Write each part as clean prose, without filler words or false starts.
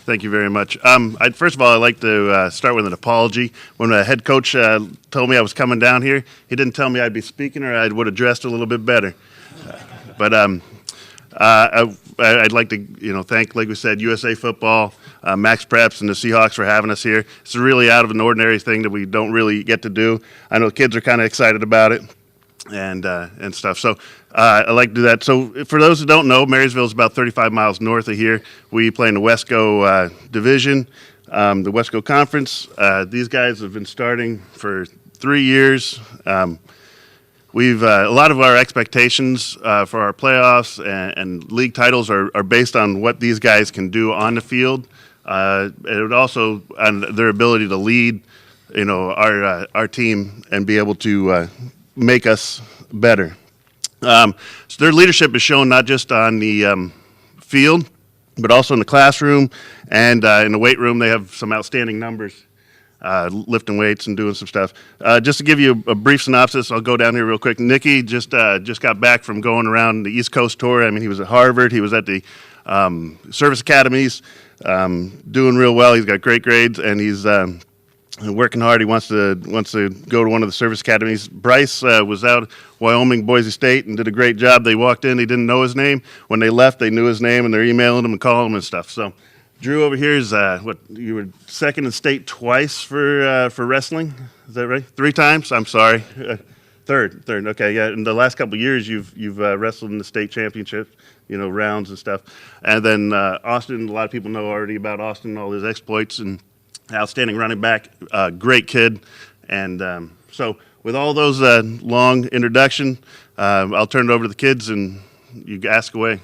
Thank you very much. First of all, I'd like to start with an apology. When the head coach told me I was coming down here, he didn't tell me I'd be speaking, or I would have dressed a little bit better. But I'd like to, thank, like we said, USA Football, MaxPreps, and the Seahawks for having us here. It's really out of an ordinary thing that we don't really get to do. I know kids are kind of excited about it and stuff. So I like to do that. So for those who don't know, Marysville is about 35 miles north of here. We play in the Wesco Division, the Wesco Conference. These guys have been starting for 3 years. We've a lot of our expectations for our playoffs and league titles are based on what these guys can do on the field. And also on their ability to lead, our team and be able to make us better. So their leadership is shown not just on the field, but also in the classroom and in the weight room. They have some outstanding numbers, lifting weights and doing some stuff. Just to give you a brief synopsis, I'll go down here real quick. Nicky just got back from going around the East Coast tour. I mean, he was at Harvard. He was at the service academies, doing real well. He's got great grades, and he's working hard. He wants to go to one of the service academies. Bryce was out Wyoming, Boise State, and did a great job. They walked in, he didn't know his name. When they left, they knew his name, and they're emailing him and calling him and stuff. So Drew over here is you were second in state twice for wrestling. Is that right? 3 times? I'm sorry. Third. Okay, yeah. In the last couple of years, you've wrestled in the state championship, rounds and stuff. And then Austin, a lot of people know already about Austin, all his exploits, and outstanding running back, great kid. And so with all those long introduction, I'll turn it over to the kids and you ask away.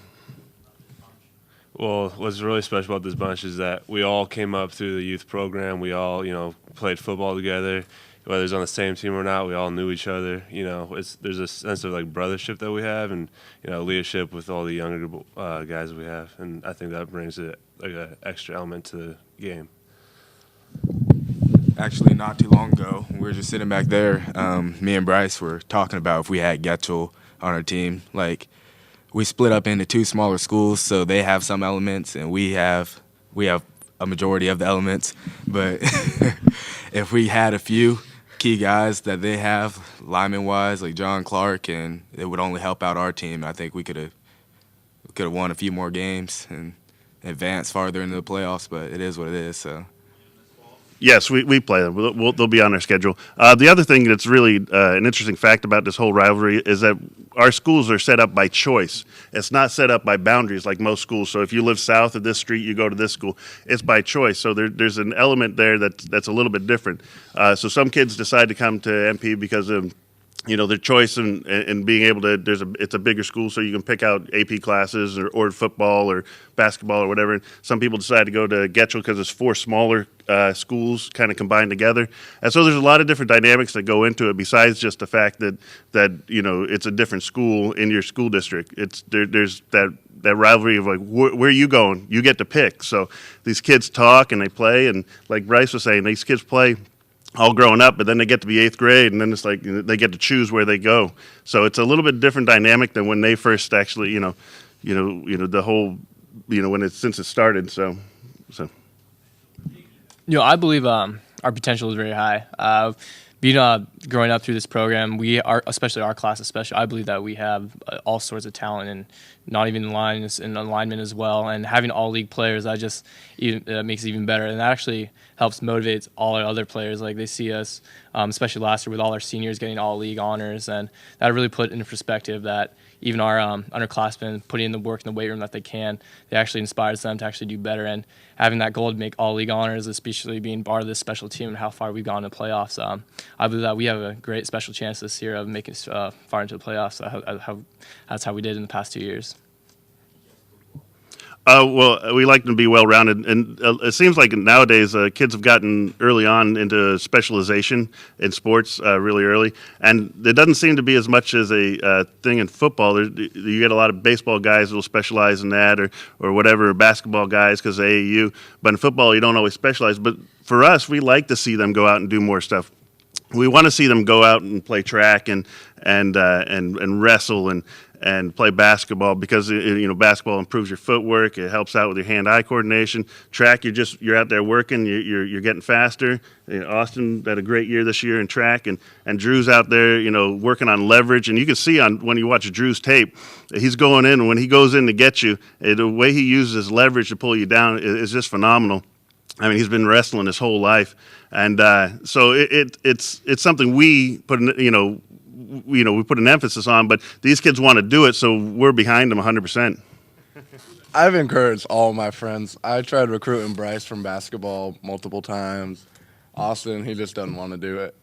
Well, what's really special about this bunch is that we all came up through the youth program. We all, played football together. Whether it's on the same team or not, we all knew each other. There's a sense of brothership that we have, and leadership with all the younger guys we have, and I think that brings it an extra element to the game. Actually, not too long ago, we were just sitting back there. Me and Bryce were talking about if we had Getchell on our team. We split up into 2 smaller schools, so they have some elements, and we have a majority of the elements. But if we had a few key guys that they have, lineman-wise, like John Clark, and it would only help out our team. I think we could have won a few more games and advanced farther into the playoffs. But it is what it is. So. Yes, we play them. They'll be on our schedule. The other thing that's really an interesting fact about this whole rivalry is that our schools are set up by choice. It's not set up by boundaries like most schools. So if you live south of this street, you go to this school. It's by choice. So there's an element there that's a little bit different. So some kids decide to come to MP because of their choice and being able to. It's a bigger school, so you can pick out AP classes or football or basketball or whatever. Some people decide to go to Getchell because it's 4 smaller schools kind of combined together, and so there's a lot of different dynamics that go into it. Besides just the fact that it's a different school in your school district. There's that rivalry of where are you going? You get to pick. So these kids talk and they play, and like Bryce was saying, these kids play all growing up, but then they get to be 8th grade, and then it's they get to choose where they go. So it's a little bit different dynamic than when they first actually, the whole, since it started. So. I believe our potential is very high. Growing up through this program, especially our class, I believe that we have all sorts of talent, and not even lines and alignment as well. And having all league players, makes it even better, and that actually helps motivate all our other players. Like they see us, especially last year with all our seniors getting all league honors, and that really put into perspective that even our underclassmen putting in the work in the weight room that they can, they actually inspires them to actually do better. And having that goal to make all league honors, especially being part of this special team and how far we've gone in the playoffs, I believe that we have a great special chance this year of making it far into the playoffs. That's how we did in the past 2 years. Well, we like them to be well-rounded, and it seems like nowadays kids have gotten early on into specialization in sports really early, and there doesn't seem to be as much as a thing in football. You get a lot of baseball guys who will specialize in that or whatever, basketball guys because of AAU, but in football you don't always specialize. But for us, we like to see them go out and do more stuff. We want to see them go out and play track and wrestle and and play basketball because basketball improves your footwork. It helps out with your hand-eye coordination. Track, you're out there working. You're getting faster. Austin had a great year this year in track, and Drew's out there working on leverage. And you can see when you watch Drew's tape, he's going in. When he goes in to get you, the way he uses his leverage to pull you down is just phenomenal. I mean, he's been wrestling his whole life, and so it's something we put we put an emphasis on, but these kids want to do it, so we're behind them 100%. I've encouraged all my friends. I tried recruiting Bryce from basketball multiple times. Austin, he just doesn't want to do it.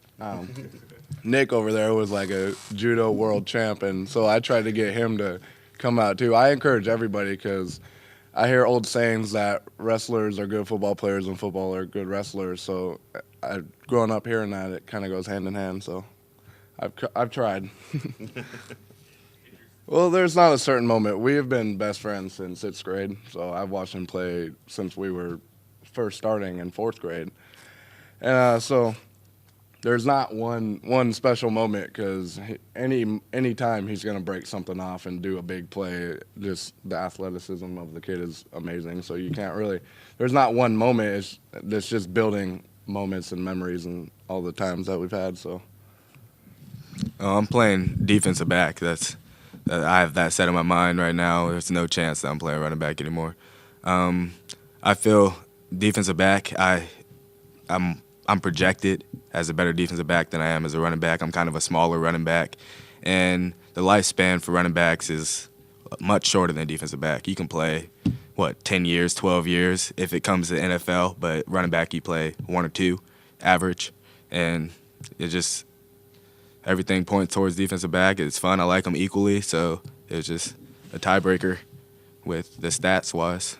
Nick over there was like a judo world champ, and so I tried to get him to come out too. I encourage everybody because I hear old sayings that wrestlers are good football players and football are good wrestlers. So growing up hearing that, it kind of goes hand in hand. So I've tried. Well, there's not a certain moment. We have been best friends since 6th grade, so I've watched him play since we were first starting in 4th grade. And so there's not one special moment because any time he's going to break something off and do a big play, just the athleticism of the kid is amazing. So you can't really – there's not one moment. It's just building moments and memories and all the times that we've had, so – I'm playing defensive back. I have that set in my mind right now. There's no chance that I'm playing running back anymore. I feel defensive back. I'm projected as a better defensive back than I am as a running back. I'm kind of a smaller running back, and the lifespan for running backs is much shorter than defensive back. You can play 10 years, 12 years if it comes to NFL, but running back you play 1 or 2 average, and it just. Everything points towards defensive back. It's fun. I like them equally, so it's just a tiebreaker with the stats-wise.